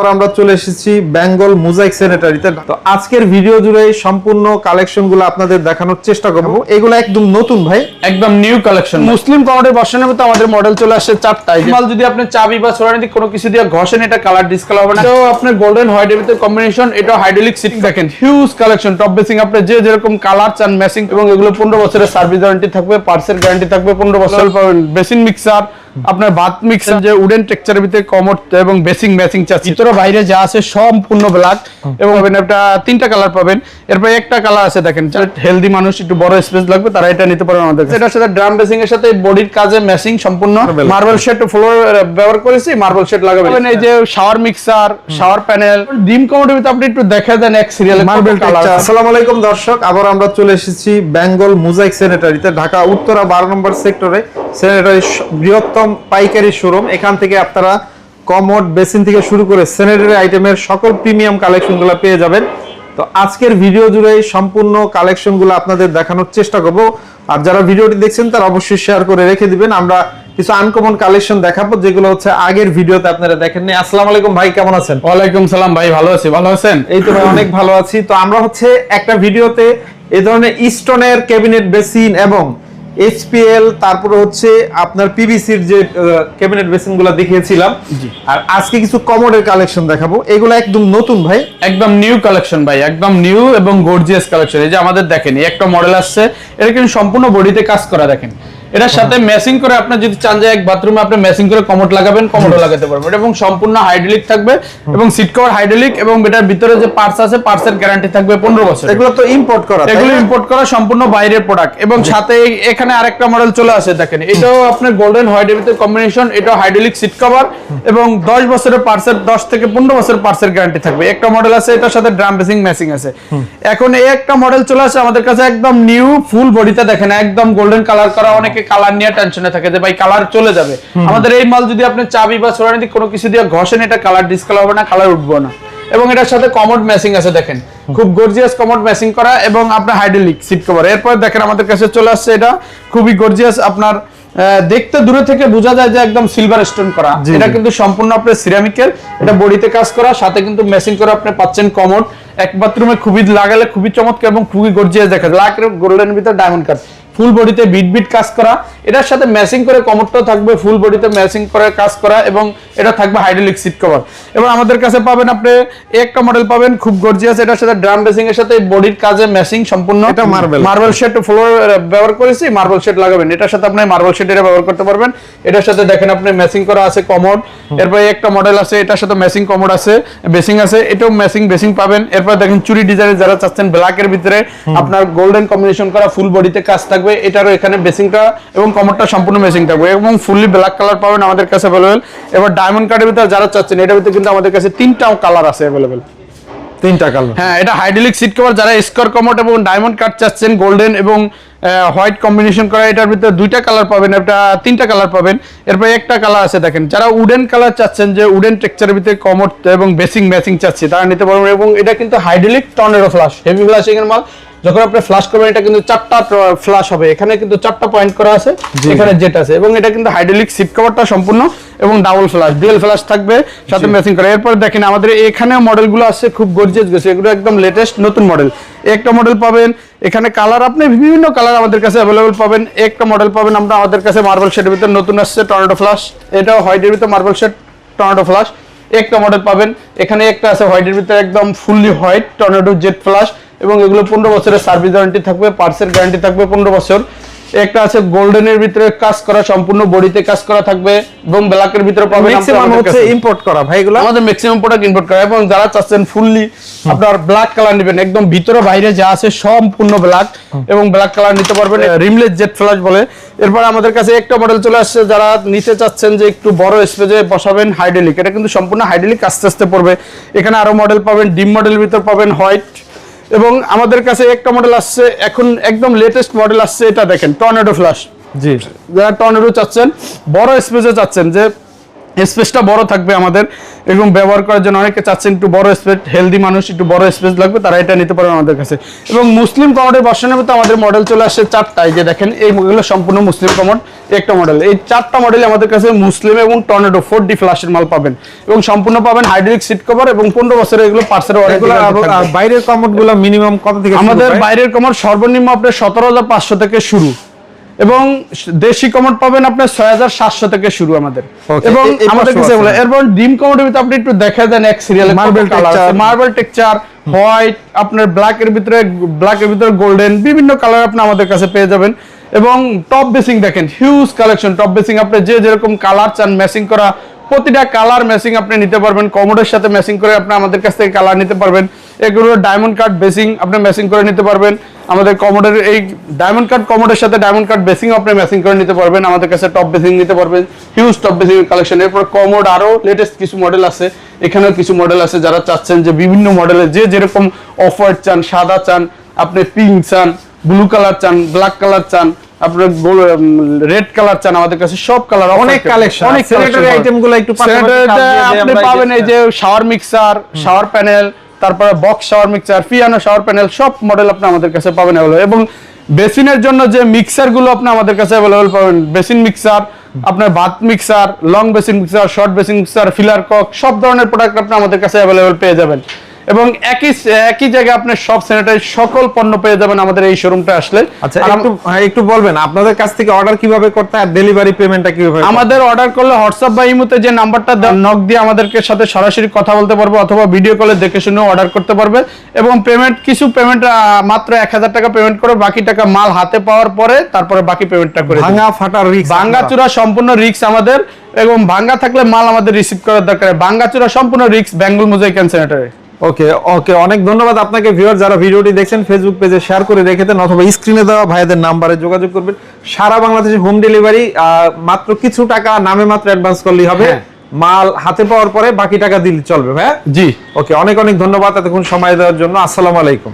আমরা চলে এসেছি বেঙ্গল মোজাইক স্যানিটারিতে। তো আজকের ভিডিও জুড়ে সম্পূর্ণ কালেকশনগুলো আপনাদের দেখানোর চেষ্টা করব। এগুলো একদম নতুন ভাই, একদম নিউ কালেকশন। মুসলিম কমোডের বসানোর মতো আমাদের মডেল চলে আসছে চারটায়। মাল যদি আপনি চাবি বা সোরানি কোনো কিছু দিয়ে ঘষেন, এটা কালার ডিসকালার হবে না। তো আপনার গোল্ডেন হোয়াইটের ভিতরে কম্বিনেশন, এটা হাইড্রোলিক সিট দেখেন, হিউজ কালেকশন। টপ বেসিং আপনি যে যেরকম কালার চান ম্যাচিং, এবং এগুলো 15 বছরের সার্ভিস গ্যারান্টি থাকবে, পার্টসের গ্যারান্টি থাকবে 15 বছর পাবেন। বেসিন মিক্সার, আপনার বাথ মিক্সার যে উডেন টেক্সচারের ভিতরে কমোড এবং বেসিং ম্যাচিং চাচ্ছি, ভিতরে বাইরে যা আছে সম্পূর্ণ ব্ল্যাক, এবং এটা 3টা কালার পাবেন। এরপর একটা কালার আছে দেখেন, হেলদি মানুষ একটু বড় স্পেস লাগবে তারা এটা নিতে পারেন আমাদের। এটার সাথে ড্রাম বেসিং এর সাথে বডির কাজে ম্যাচিং সম্পূর্ণ। মার্বেল শেড ফ্লোর ব্যবহার করেছি, মার্বেল শেড লাগাবেন। এই যে শাওয়ার মিক্সার, শাওয়ার প্যানেল, ডিম কমোডের ভিতরে আপনি একটু দেখা দেন এক সিরিয়ালে মার্বেল কালার। আসসালামু আলাইকুম দর্শক, আবার আমরা চলে এসেছি বেঙ্গল মোজাইক স্যানিটারিতে, ঢাকা উত্তরা 12 নম্বর সেক্টরে স্যানিটারি বৃহত্তম পাইকারি শোরুম। এখান থেকে আপনারা কমোড, বেসিন থেকে শুরু করে স্যানিটারি আইটেমের সকল প্রিমিয়াম কালেকশনগুলো পেয়ে যাবেন। তো আজকের ভিডিও জুড়ে সম্পূর্ণ কালেকশনগুলো আপনাদের দেখানোর চেষ্টা করব। আর যারা ভিডিওটি দেখছেন তারা অবশ্যই শেয়ার করে রেখে দিবেন। আমরা কিছু আনকমন কালেকশন দেখাবো যেগুলো হচ্ছে আগের ভিডিওতে আপনারা দেখেননি। আসসালামু আলাইকুম ভাই, কেমন আছেন? ওয়ালাইকুম সালাম ভাই, ভালো আছি। ভালো আছেন? এই তো ভাই, অনেক ভালো আছি। তো আমরা হচ্ছে একটা ভিডিওতে এই ধরনের স্টোনের ক্যাবিনেট বেসিন এবং এইচপিএল, তারপরে হচ্ছে আপনার পিভিসির যে ক্যাবিনেট বেসিন গুলো দেখিয়েছিলাম, আর আজকে কিছু কমোডের কালেকশন দেখাবো। এগুলো একদম নতুন ভাই, একদম নিউ কালেকশন ভাই, একদম নিউ এবং গর্জিয়াস কালেকশন। এই যে আমাদের দেখেন একটা মডেল আসছে, এটা কিন্তু সম্পূর্ণ বডিতে কাজ করা। দেখেন এটার সাথে ম্যাচিং করে আপনি যদি চান যে এক বাথরুমে আপনি ম্যাচিং করে কমোড লাগাবেন, কমোডও লাগাতে পারবেন। এবং সম্পূর্ণ হাইড্রোলিক থাকবে এবং সিট কভার হাইড্রোলিক, এবং এটার ভিতরে যে পার্টস আছে পার্টসের গ্যারান্টি থাকবে 15 বছর। এগুলো তো ইম্পোর্ট করা, এগুলো ইম্পোর্ট করা সম্পূর্ণ বাইরের প্রোডাক্ট। এবং সাথে এখানে আরেকটা মডেল চলে আসে দেখেন, এটাও আপনার গোল্ডেন হোয়াইটের ভিতরে কম্বিনেশন, এটাও হাইড্রোলিক সিট কভার এবং 10 বছরের পার্টসের 10 থেকে 15 বছরের পার্টসের গ্যারান্টি থাকবে। একটা মডেল আছে এটার সাথে ড্রাম বেসিং ম্যাচিং আছে। এখন এই একটা মডেল চলে আসে আমাদের কাছে একদম নিউ, ফুল বডিতে দেখেন একদম গোল্ডেন কালার করা। অনেকে কালার নিয়ে টেনশনে থাকে যে ভাই কালার চলে যাবে। আমাদের এই মাল যদি আপনি চাবি বা সোরানি কোনো কিছু দিয়ে ঘষেন, এটা কালার ডিসকালার হবে না, কালার উঠবে না। এবং এটার সাথে কমোড ম্যাচিং আছে দেখেন, খুব গর্জিয়াস কমোড ম্যাচিং করা এবং আপনার হাইড্রোলিক সিট কভার। এরপর দেখেন আমাদের কাছে চলে আসছে এটা খুবই গর্জিয়াস, আপনার দেখতে দূরে থেকে বোঝা যায় যে একদম সিলভার স্টোন করা। এটা কিন্তু সম্পূর্ণ আপনার সিরামিকের, এটা বডিতে কাজ করা, সাথে কিন্তু ম্যাচিং করে আপনি পাচ্ছেন কমোড। এক বাথরুমে খুবই লাগালে খুবই চমৎকার এবং খুবই গর্জিয়াস দেখা যায়। লাকের গোল্ডেন ভিতর ডায়মন্ড কাট, ফুল বডিতে বিট বিট কাজ করা। এটার সাথে ম্যাচিং করে কমোডটাও থাকবে ফুল বডিতে ম্যাচিং করে কাজ করা, এবং এটা থাকবে হাইড্রোলিক সিট কভার। এবং আমাদের কাছে পাবেন আপনি একটা মডেল পাবেন খুব গর্জিয়াস, এটার সাথে ড্রাম বেসিং এর সাথে বডির কাজে ম্যাচিং সম্পূর্ণ। এটা মার্বেল শেড ফ্লোর ব্যবহার করেছি, মার্বেল শেড লাগাবেন। এটার সাথে আপনি মার্বেল শেড এর ব্যবহার করতে পারবেন। এটার সাথে দেখেন আপনি ম্যাচিং করা আছে কমোড। এরপর একটা মডেল আছে, এটার সাথে ম্যাচিং কমোড আছে, বেসিং আছে, এটাও ম্যাচিং বেসিং পাবেন। এরপর দেখেন চুরি ডিজাইনের যারা চাচ্ছেন ব্ল্যাকের ভিতরে আপনার গোল্ডেন কম্বিনেশন করা, ফুল বডিতে কাজ থাকবে। এটারও এখানে বেসিংটা এবং কমোডটা সম্পূর্ণ ম্যাচিং থাকবে এবং ফুললি ব্ল্যাক কালার পাবেন আমাদের কাছে अवेलेबल। এবার ডায়মন্ড কাটের ভিতরে যারা চাচ্ছেন, এটার ভিতরে কিন্তু আমাদের কাছে 3টা কালার আছে अवेलेबल। 3টা কালার, হ্যাঁ। এটা হাইড্রোলিক সিট কভার, যারা স্কোয়ার কমোড এবং ডায়মন্ড কাট চাচ্ছেন গোল্ডেন এবং হোয়াইট কম্বিনেশন করা, এটার ভিতরে 2টা কালার পাবেন, এটা 3টা কালার পাবেন। এরপর একটা কালার আছে দেখেন, যারা উডেন কালার চাচ্ছেন যে উডেন টেক্সচারের ভিতরে কমোড এবং বেসিং ম্যাচিং চাচ্ছে তারা নিতে পারবেন। এবং এটা কিন্তু hydraulic tornado flash, heavy flashing এর মাল। যখন আপনি ফ্ল্যাশ করবেন এটা কিন্তু 4টা ফ্ল্যাশ হবে, এখানে কিন্তু 4টা পয়েন্ট করা আছে, এখানে জেট আছে। এবং এটা কিন্তু হাইড্রোলিক সিট কভারটা সম্পূর্ণ এবং ডাবল ফ্ল্যাশ, ডুয়াল ফ্ল্যাশ থাকবে সাথে ম্যাচিং করা। এরপর দেখেন আমাদের এখানে মডেলগুলো আছে খুব গর্জিয়াস গেছে, এগুলো একদম লেটেস্ট নতুন মডেল। একটা মডেল পাবেন এখানে কালার, আপনি বিভিন্ন কালার আমাদের কাছে अवेलेबल পাবেন। একটা মডেল পাবেন আমরা আমাদের কাছে মার্বেল শেডের ভিতরে নতুন আসছে টর্নেডো ফ্ল্যাশ, এটাও হোয়াইটের ভিতরে মার্বেল শেড টর্নেডো ফ্ল্যাশ। একটা মডেল পাবেন এখানে, একটা আছে হোয়াইটের ভিতরে একদম fully white tornado jet flash, এবং এগুলো 15 বছরের সার্ভিস গ্যারান্টি থাকবে, পার্টসের গ্যারান্টি থাকবে 15 বছর। একটা আছে গোল্ডেনের ভিতরে কাজ করা, সম্পূর্ণ বডিতে কাজ করা থাকবে এবং ব্ল্যাকের ভিতরে পাবেন। ম্যাক্সিমাম হচ্ছে ইম্পোর্ট করা ভাই, এগুলো আমাদের ম্যাক্সিমাম প্রোডাক্ট ইম্পোর্ট করা। এবং যারা চাচ্ছেন ফুললি আপনার ব্ল্যাক কালার নেবেন, একদম ভিতরে বাইরে যা আছে সম্পূর্ণ ব্ল্যাক, এবং ব্ল্যাক কালার নিতে পারবেন, রিমলেস জেট ফ্ল্যাশ বলে। এরপর আমাদের কাছে একটা মডেল চলে আসছে, যারা নিতে চাচ্ছেন যে একটু বড় স্পেসে বসাবেন হাইড্রোলিক, এটা কিন্তু সম্পূর্ণ হাইড্রোলিক আস্তে আস্তে পড়বে। এখানে আরো মডেল পাবেন, ডিম মডেলের ভিতর পাবেন হোয়াইট। এবং আমাদের কাছে একটা মডেল আসছে এখন একদম লেটেস্ট মডেল আসছে, এটা দেখেন টর্নেডো ফ্ল্যাশ। জি, যারা টর্নেডো চাচ্ছেন, বড় স্পেসে চাচ্ছেন যে স্পেসটা বড় থাকবে আমাদের, এবং ব্যবহার করার জন্য অনেকে চাচ্ছেন একটু বড় স্পেস, হেলদি মানুষ একটু বড় স্পেস লাগবে, তারা এটা নিতে পারবে আমাদের কাছে। এবং মুসলিম কমোডের বসানোর মতো আমাদের মডেল চলে আসছে 4টা। এই যে দেখেন, এইগুলো সম্পূর্ণ মুসলিম কমোড, একটা মডেল। এই 4টা মডেল আমাদের কাছে মুসলিম এবং টর্নেডো 4D ফ্ল্যাশের মাল পাবেন, এবং সম্পূর্ণ পাবেন হাইড্রোলিক সিট কভার, এবং 15 বছরের এগুলো পার্সের ওয়ারেন্টি। বাইরের কমোড গুলো মিনিমাম কত থেকে শুরু? আমাদের বাইরের কমোড সর্বনিম্ন আপনার 17,500 থেকে শুরু, এবং দেশি কমোড পাবেন আপনার 6,700 থেকে শুরু আমাদের। এবং আমাদের কাছে এরপর ডিম কমোডের ভিতরে আপনি একটু দেখা দেন এক সিরিয়ালে মার্বেল টেক্সচার, হোয়াইট, আপনার ব্ল্যাকের ভিতরে গোল্ডেন, বিভিন্ন কালার আপনি আমাদের কাছে পেয়ে যাবেন। এবং টপ বেসিং দেখেন, হিউজ কালেকশন টপ বেসিং, আপনি যে যেরকম কালার চান ম্যাচিং করা, প্রতিটা কালার ম্যাচিং আপনি নিতে পারবেন, কমোডের সাথে ম্যাচিং করে আপনি আমাদের কাছ থেকে কালার নিতে পারবেন। এগুলো ডায়মন্ড কাট বেসিং আপনি ম্যাচিং করে নিতে পারবেন। আমাদের কমোডের এই ডায়মন্ড কাট কমোডের সাথে ডায়মন্ড কাট বেসিং আপনি ম্যাচিং করে নিতে পারবেন, আমাদের কাছে টপ বেসিং নিতে পারবেন, হিউজ টপ বেসিং কালেকশন। এরপর কমোড আরো লেটেস্ট কিছু মডেল আছে, এখানেও কিছু মডেল আছে, যারা চাচ্ছেন যে বিভিন্ন মডেলের যে যেরকম অফ হোয়াইট চান, সাদা চান, আপনি পিঙ্ক চান, ব্লু কালার চান, ব্ল্যাক কালার চান, আপনার রেড কালার চান, আমাদের কাছে সব কালার, অনেক কালেকশন, অনেক স্যানিটারি আইটেমগুলো একটু আপনি পাবেন। এই যে শাওয়ার মিক্সার, শাওয়ার প্যানেল, তারপরে box shower mixer, piano shower panel, সব মডেল আপনি আমাদের কাছে পাবেন। এবং বেসিনের জন্য যে মিক্সার গুলো আপনি আমাদের কাছে অ্যাভেলেবল পাবেন, বেসিন মিক্সার, আপনার bath mixer, long basin mixer, short basin mixer, pillar cock, সব ধরনের প্রোডাক্ট আপনি আমাদের কাছে অ্যাভেলেবল পেয়ে যাবেন। এবং একই জায়গায় আপনি সব স্যানিটারি সকল পণ্য পেয়ে যাবেন আমাদের এই শোরুমটা আসলে। আচ্ছা, একটু বলবেন আপনাদের কাছ থেকে অর্ডার কিভাবে করতে হয়, আর ডেলিভারি পেমেন্টটা কিভাবে? আমাদের অর্ডার করলে হোয়াটসঅ্যাপ বা ইমোতে যে নাম্বারটা নক দিয়ে আমাদেরকে সাথে সরাসরি কথা বলতে পারবে, অথবা ভিডিও কলে দেখে শুনে অর্ডার করতে পারবে। এবং পেমেন্ট মাত্র 1000 টাকা পেমেন্ট করে, বাকি টাকা মাল হাতে পাওয়ার পরে তারপরে বাকি পেমেন্টটা করে। ভাঙা ফাটার রিস্ক, ভাঙাচুরা সম্পূর্ণ রিস্ক আমাদের, এবং ভাঙা থাকলে মাল আমাদের রিসিভ করার দরকার। ভাঙাচুরা সম্পূর্ণ risk Bengal mosaic and sanitary. Okay, অনেক ধন্যবাদ আপনাকে। ভিউয়ার যারা ভিডিওটি দেখছেন ফেসবুক পেজে শেয়ার করে রেখে দেন, অথবা স্ক্রিনে দেওয়া ভাইদের নাম্বারে যোগাযোগ করবেন। সারা বাংলাদেশে হোম ডেলিভারি, মাত্র কিছু টাকা নামে মাত্র অ্যাডভান্স করলেই হবে, মাল হাতে পাওয়ার পরে বাকি টাকা দিলে চলবে ভাই। জি, ওকে, অনেক ধন্যবাদ এতক্ষণ সময় দেওয়ার জন্য। আসসালামু আলাইকুম।